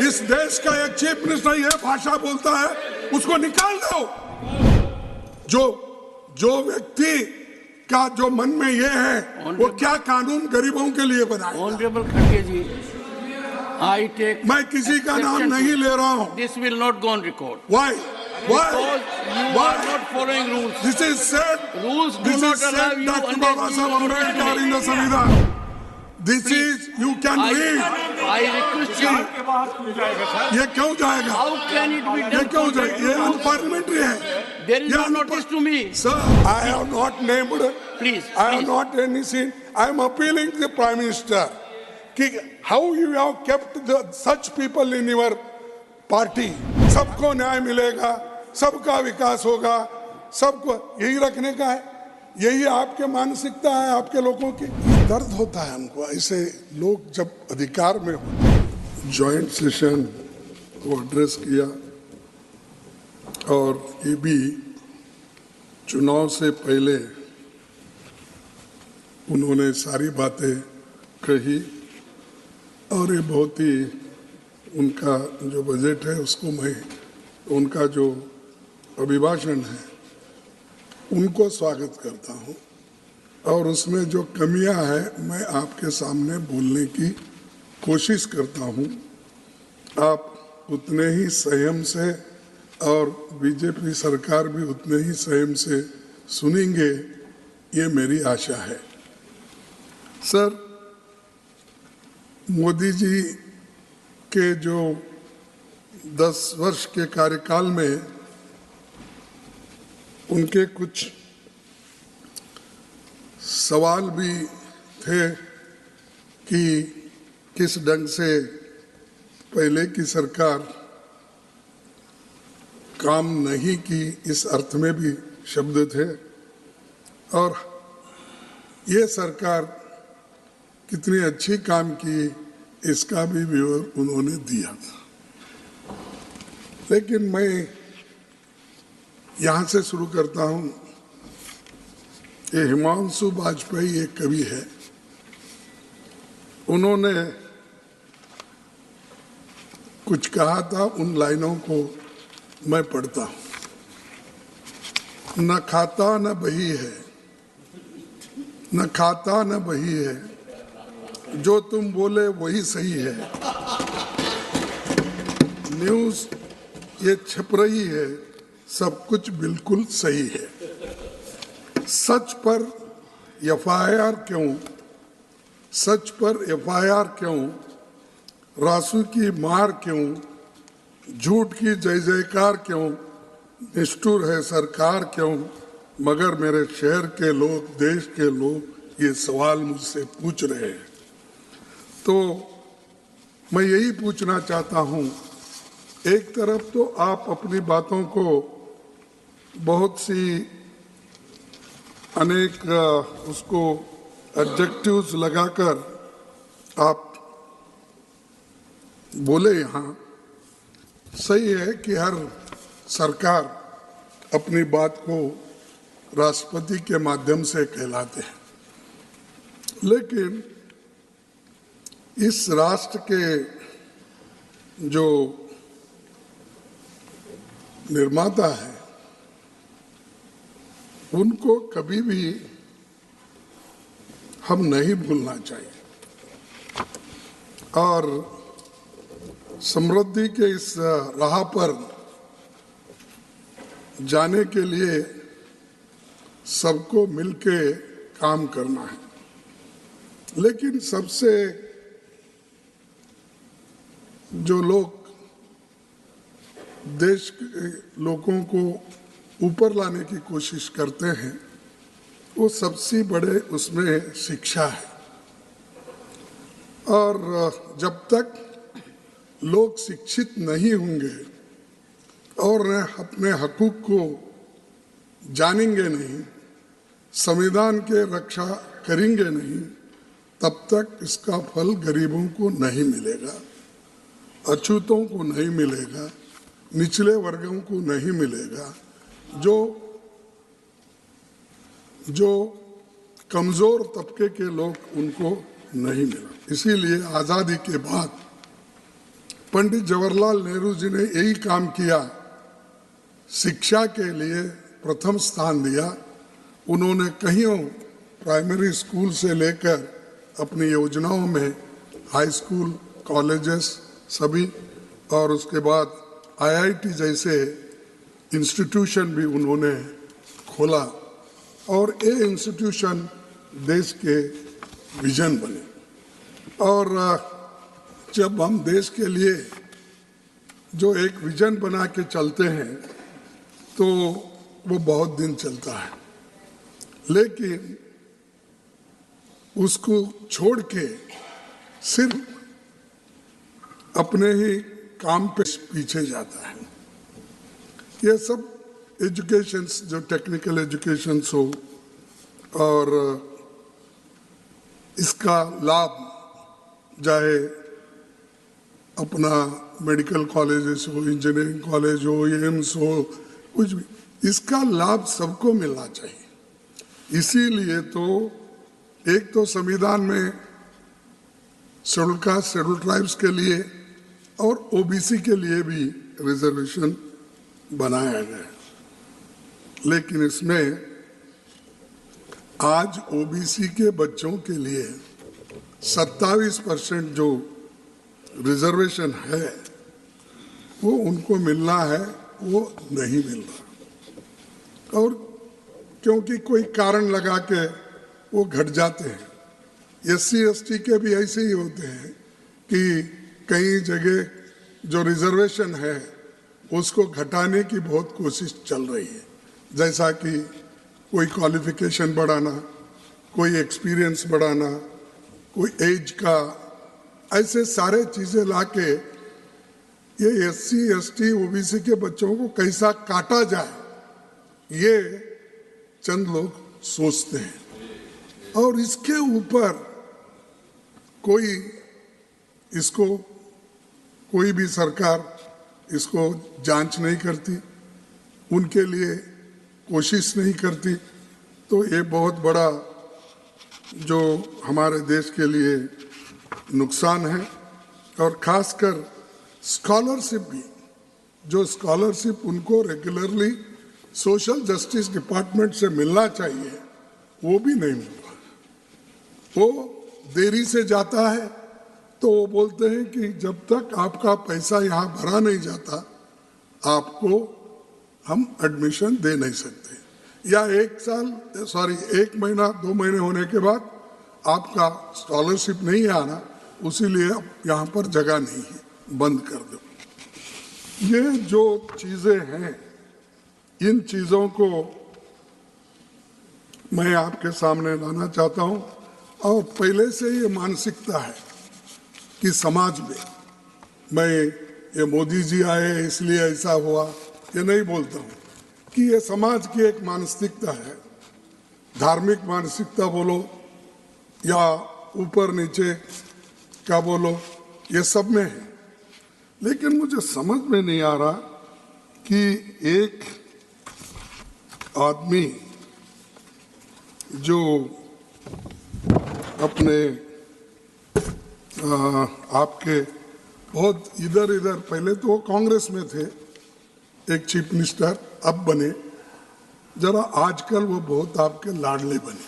इस देश का एक चीफ मिनिस्टर ये भाषा बोलता है, उसको निकाल दो। जो व्यक्ति का जो मन में ये है, वो क्या कानून गरीबों के लिए बनाएगा? ऑनरेबल खड़गे जी, I take मैं किसी का नाम नहीं ले रहा हूँ। This will not go on record. Why? Because you are not following rules. This is said. Rules do This not is allow said you Dr. unless Baba you Saheb protect Ambedkar me. in the Samvidhan. This is, you can read. I request you. ये क्यों जाएगा? How can it be ये done? क्यों जाएगा? ये unparliamentary है। There is no notice to me. Sir, I have not named. Please. I have not any sin. I am appealing to the Prime Minister. कि how you have kept such people in your party? सबको न्याय मिलेगा, सबका विकास होगा, सबको यही रखने का है। यही आपके मानसिकता है, आपके लोगों की। दर्द होता है हमको ऐसे लोग जब अधिकार में होते। जॉइंट सेशन को एड्रेस किया और ये भी चुनाव से पहले उन्होंने सारी बातें कही और ये बहुत ही उनका जो बजट है उसको मैं उनका जो अभिभाषण है उनको स्वागत करता हूँ और उसमें जो कमियां हैं मैं आपके सामने बोलने की कोशिश करता हूँ। आप उतने ही संयम से और बीजेपी सरकार भी उतने ही संयम से सुनेंगे, ये मेरी आशा है। सर, मोदी जी के जो 10 वर्ष के कार्यकाल में उनके कुछ सवाल भी थे कि किस ढंग से पहले की सरकार काम नहीं की, इस अर्थ में भी शब्द थे और ये सरकार कितनी अच्छी काम की इसका भी विवरण उन्होंने दिया था। लेकिन मैं यहाँ से शुरू करता हूँ। ये हिमांशु वाजपेयी एक कवि है, उन्होंने कुछ कहा था, उन लाइनों को मैं पढ़ता हूँ। न खाता न बही है, न खाता न बही है, जो तुम बोले वही सही है। न्यूज़ ये छप रही है, सब कुछ बिल्कुल सही है। सच पर एफआईआर क्यों, सच पर एफआईआर क्यों, रासू की मार क्यों, झूठ की जय जयकार क्यों, निष्ठुर है सरकार क्यों, मगर मेरे शहर के लोग, देश के लोग ये सवाल मुझसे पूछ रहे हैं। तो मैं यही पूछना चाहता हूँ, एक तरफ तो आप अपनी बातों को बहुत सी अनेक उसको एडजेक्टिव्स लगाकर आप बोले, यहाँ सही है कि हर सरकार अपनी बात को राष्ट्रपति के माध्यम से कहलाते हैं, लेकिन इस राष्ट्र के जो निर्माता है उनको कभी भी हम नहीं भूलना चाहिए और समृद्धि के इस राह पर जाने के लिए सबको मिलके काम करना है। लेकिन सबसे जो लोग देश के लोगों को ऊपर लाने की कोशिश करते हैं, वो सबसे बड़े उसमें शिक्षा है और जब तक लोग शिक्षित नहीं होंगे और अपने हकूक को जानेंगे नहीं, संविधान के रक्षा करेंगे नहीं, तब तक इसका फल गरीबों को नहीं मिलेगा, अछूतों को नहीं मिलेगा, निचले वर्गों को नहीं मिलेगा, जो कमजोर तबके के लोग उनको नहीं मिला। इसीलिए आज़ादी के बाद पंडित जवाहरलाल नेहरू जी ने यही काम किया, शिक्षा के लिए प्रथम स्थान दिया। उन्होंने कईयों प्राइमरी स्कूल से लेकर अपनी योजनाओं में हाई स्कूल, कॉलेजेस सभी, और उसके बाद आईआईटी जैसे इंस्टीट्यूशन भी उन्होंने खोला, और ये इंस्टीट्यूशन देश के विजन बने। और जब हम देश के लिए जो एक विजन बना के चलते हैं तो वो बहुत दिन चलता है, लेकिन उसको छोड़ के सिर्फ अपने ही काम पे पीछे जाता है। ये सब एजुकेशन, जो टेक्निकल एजुकेशन हो, और इसका लाभ चाहे अपना मेडिकल कॉलेजेस हो, इंजीनियरिंग कॉलेज हो, एम्स हो, कुछ भी, इसका लाभ सबको मिलना चाहिए। इसीलिए तो एक तो संविधान में शेड्यूल कास्ट, शेड्यूल ट्राइब्स के लिए और ओबीसी के लिए भी रिजर्वेशन बनाया गया है। लेकिन इसमें आज ओबीसी के बच्चों के लिए 27% जो रिजर्वेशन है वो उनको मिलना है, वो नहीं मिल रहा, और क्योंकि कोई कारण लगा के वो घट जाते हैं। एससी एसटी के भी ऐसे ही होते हैं कि कई जगह जो रिजर्वेशन है उसको घटाने की बहुत कोशिश चल रही है, जैसा कि कोई क्वालिफिकेशन बढ़ाना, कोई एक्सपीरियंस बढ़ाना, कोई एज का, ऐसे सारे चीजें लाके ये एससी एसटी ओबीसी के बच्चों को कैसा काटा जाए, ये चंद लोग सोचते हैं। और इसके ऊपर कोई इसको, कोई भी सरकार इसको जांच नहीं करती, उनके लिए कोशिश नहीं करती, तो ये बहुत बड़ा जो हमारे देश के लिए नुकसान है। और खासकर स्कॉलरशिप भी, जो स्कॉलरशिप उनको रेगुलरली सोशल जस्टिस डिपार्टमेंट से मिलना चाहिए, वो भी नहीं मिल रहा। वो देरी से जाता है तो वो बोलते हैं कि जब तक आपका पैसा यहाँ भरा नहीं जाता आपको हम एडमिशन दे नहीं सकते, या एक महीना 2 महीने होने के बाद आपका स्कॉलरशिप नहीं आना, उसीलिए अब यहाँ पर जगह नहीं है, बंद कर दो। ये जो चीजें हैं, इन चीजों को मैं आपके सामने लाना चाहता हूँ। और पहले से ये मानसिकता है कि समाज में, मैं ये मोदी जी आए इसलिए ऐसा हुआ, ये नहीं बोलता हूँ, कि ये समाज की एक मानसिकता है, धार्मिक मानसिकता बोलो या ऊपर नीचे क्या बोलो, ये सब में है। लेकिन मुझे समझ में नहीं आ रहा कि एक आदमी जो अपने आपके बहुत इधर इधर, पहले तो वो कांग्रेस में थे, एक चीफ मिनिस्टर अब बने, जरा आजकल वो बहुत आपके लाडले बने।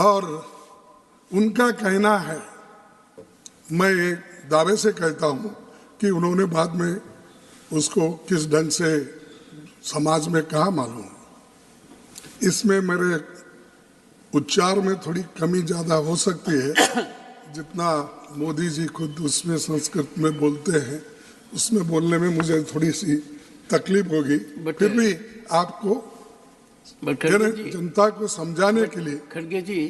और उनका कहना है, मैं एक दावे से कहता हूं कि उन्होंने बाद में उसको किस ढंग से समाज में कहा मालूम, इसमें मेरे उच्चार में थोड़ी कमी ज्यादा हो सकती है, जितना मोदी जी खुद उसमें संस्कृत में बोलते हैं, उसमें बोलने में मुझे थोड़ी सी तकलीफ होगी, फिर भी आपको जनता को समझाने के लिए। खड़गे जी,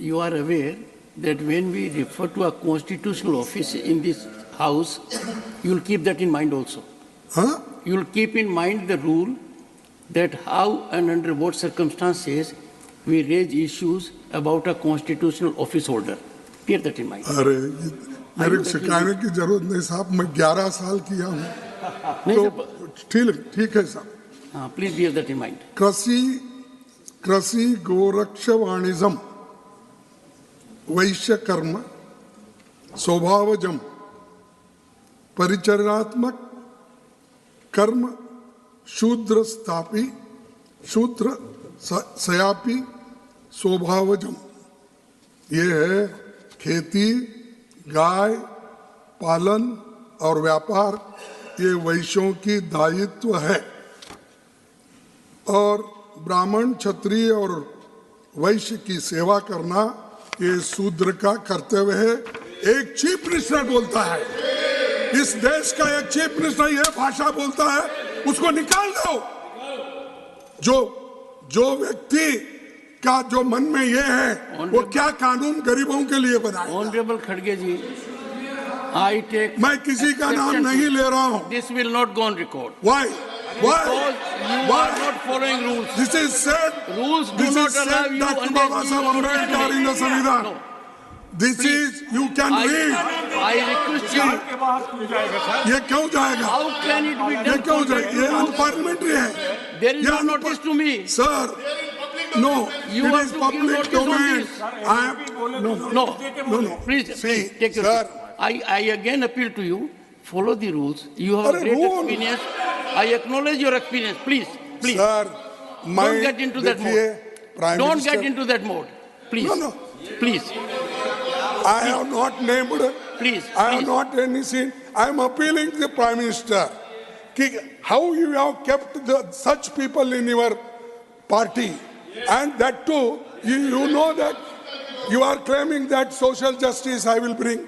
you are aware that when we refer to a constitutional office in this house, you will keep that in mind also. हाँ, You will keep in mind the rule that how and under what circumstances we raise issues about a constitutional office holder. Bear that in mind. अरे मेरे सिखाने की जरूरत नहीं साहब, मैं 11 साल किया हूँ, तो ठीक है साहब। हाँ, please bear that in mind. कृषि गोरक्ष वाणिज्यम वैश्य कर्म स्वभावजम परिचर्यात्मक कर्म शूद्र स्थापी शूद्र सयापी स्वभावजम, ये है खेती, गाय पालन और व्यापार, ये वैश्यों की दायित्व है। और ब्राह्मण क्षत्रिय और वैश्य की सेवा करना ये शूद्र का कर्तव्य है। एक चीफ मिनिस्टर बोलता है, इस देश का एक चीफ मिनिस्टर ये भाषा बोलता है, उसको निकाल दो। जो व्यक्ति का जो मन में ये है वो क्या कानून गरीबों के लिए बनाए। ऑनरेबल खड़गे जी, I take मैं किसी का नाम नहीं ले रहा हूँ। This will not go on record. Why? Because you are not following rules. This is said. Rules do This not is allow said you Dr. under Baba Saheb Ambedkar in the Samvidhan. No. This is you can read. I request you. ये क्यों जाएगा? How can it be ये done? क्यों जाएगा? ये unparliamentary है। There is ये no notice to me. Sir, no. You it have is to give public notice on domain. this. I am no. Please, See, take your sir. seat. I again appeal to you. Follow the rules. You have Arre, great rule. experience. I acknowledge your experience. Please. Sir, Don't get into that mode. Prime Don't Minister, get into that mode. Please. No. Please. I have not named. Please. I have Please. not any sin. I am appealing to the Prime Minister. How you have kept such people in your party, and that too, you know that you are claiming that social justice I will bring.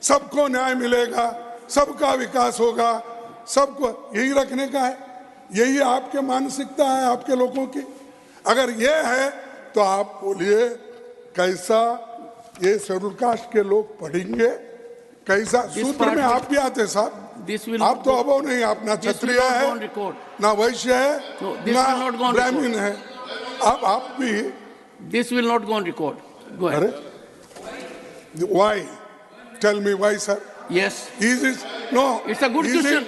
सबको न्याय मिलेगा, सबका विकास होगा, सबको यही रखने का है। यही आपके मानसिकता है आपके लोगों की। अगर ये है तो आप बोलिए कैसा ये शेड्यूल कास्ट के लोग पढ़ेंगे, कैसा सूत्र में आप भी आते साहब। आप तो अबो नहीं, आप ना क्षत्रिय है ना वैश्य है ना ब्राह्मण है, आप भी। This will not go on record. Go ahead. Why? Tell me why, sir. Yes. Is it? No. It's a good question.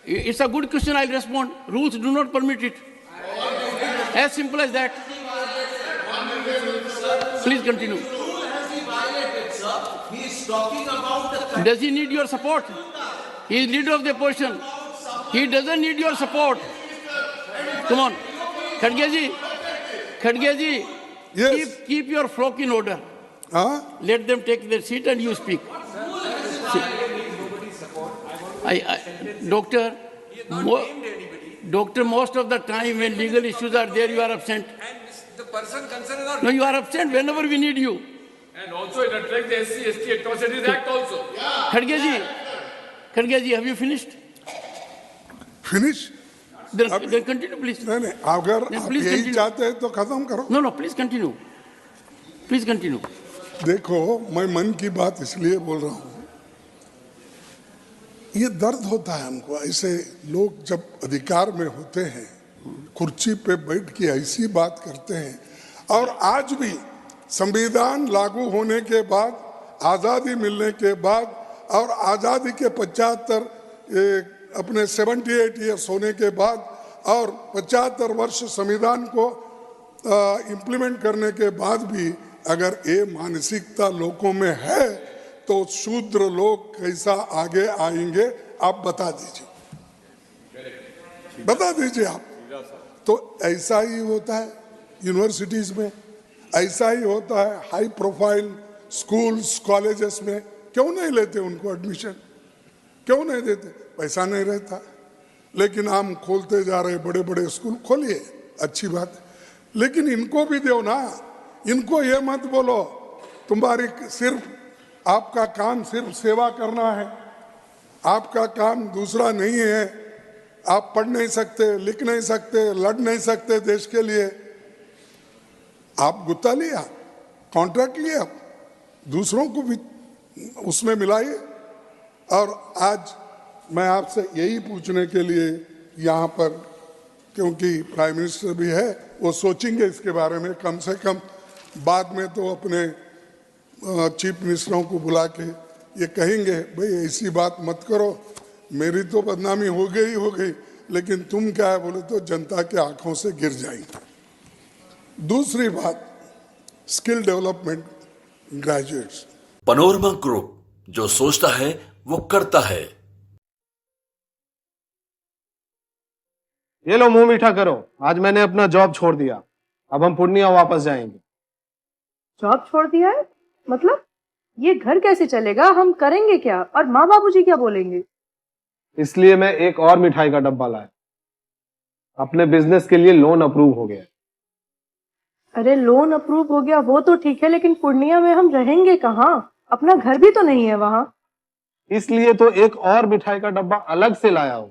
It's a good question. I'll respond. Rules do not permit it. As simple as that. Please continue. He's talking about the Does he need your support? He is leader of the opposition. He doesn't need your support. Come on. Khadge ji, Yes. keep your flock in order. Huh? Let them take their seat and you speak. Doctor, most of the time when legal issues are there, you are absent. And the person concerned is not. No, you are absent whenever we need you. And also it attracts the SC/ST Atrocities Act also. Khadge ji, have you finished? Finish? Then continue, please. नहीं, अगर Then आप please यही continue. चाहते हैं तो खत्म करो। No, please continue. Please continue. देखो, मैं मन की बात इसलिए बोल रहा हूँ, ये दर्द होता है हमको। ऐसे लोग जब अधिकार में होते हैं, कुर्सी पे बैठ के ऐसी बात करते हैं, और आज भी संविधान लागू होने के बाद, आज़ादी मिलने के बाद और आज़ादी के 75 अपने 78 ईयर्स होने के बाद और 75 वर्ष संविधान को इम्प्लीमेंट करने के बाद भी अगर ये मानसिकता लोगों में है तो शूद्र लोग कैसा आगे आएंगे आप बता दीजिए आप। तो ऐसा ही होता है यूनिवर्सिटीज में, ऐसा ही होता है हाई प्रोफाइल स्कूल्स कॉलेजेस में। क्यों नहीं लेते उनको एडमिशन, क्यों नहीं देते? पैसा नहीं रहता। लेकिन हम खोलते जा रहे, बड़े बड़े स्कूल खोलिए, अच्छी बात है, लेकिन इनको भी दो ना। इनको ये मत बोलो तुम्हारी सिर्फ आपका काम सिर्फ सेवा करना है, आपका काम दूसरा नहीं है, आप पढ़ नहीं सकते, लिख नहीं सकते, लड़ नहीं सकते देश के लिए। आप गुत्ता लिया, कॉन्ट्रैक्ट लिया, दूसरों को भी उसमें मिलाइए। और आज मैं आपसे यही पूछने के लिए यहाँ पर, क्योंकि प्राइम मिनिस्टर भी है, वो सोचेंगे इसके बारे में, कम से कम बाद में तो अपने चीफ मिनिस्टरों को बुला के ये कहेंगे भाई ऐसी बात मत करो, मेरी तो बदनामी हो गई, लेकिन तुम क्या है बोले तो जनता के आंखों से गिर जाएंगे। दूसरी बात, skill development graduates. Panorama group, जो सोचता है वो करता है। ये लो मुंह मीठा करो, आज मैंने अपना जॉब छोड़ दिया, अब हम पूर्णिया वापस जाएंगे। जॉब छोड़ दिया है? मतलब ये घर कैसे चलेगा? हम करेंगे क्या? और माँ बाबूजी क्या बोलेंगे? इसलिए मैं एक और मिठाई का डब्बा लाया। अपने बिजनेस के लिए लोन अप्रूव हो गया। अरे लोन अप्रूव हो गया वो तो ठीक है, लेकिन पूर्णिया में हम रहेंगे कहाँ? अपना घर भी तो नहीं है वहां। इसलिए तो एक और मिठाई का डब्बा अलग से लाया हूं।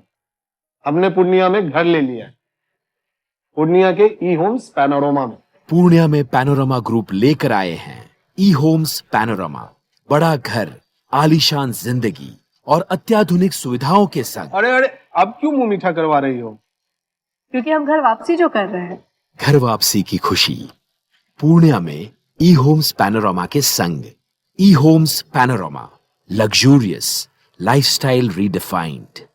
हमने पूर्णिया में घर ले लिया है, पूर्णिया के ई होम्स पैनोरमा में। पूर्णिया में पैनोरमा ग्रुप लेकर आए हैं ई होम्स पैनोरमा। बड़ा घर, आलीशान जिंदगी और अत्याधुनिक सुविधाओं के संग। अरे अरे, अब क्यों मुंह मीठा करवा रही हो? क्योंकि हम घर वापसी जो कर रहे हैं। घर वापसी की खुशी पूर्णिया में ई होम्स पैनोरमा के संग। E homes panorama, luxurious lifestyle redefined.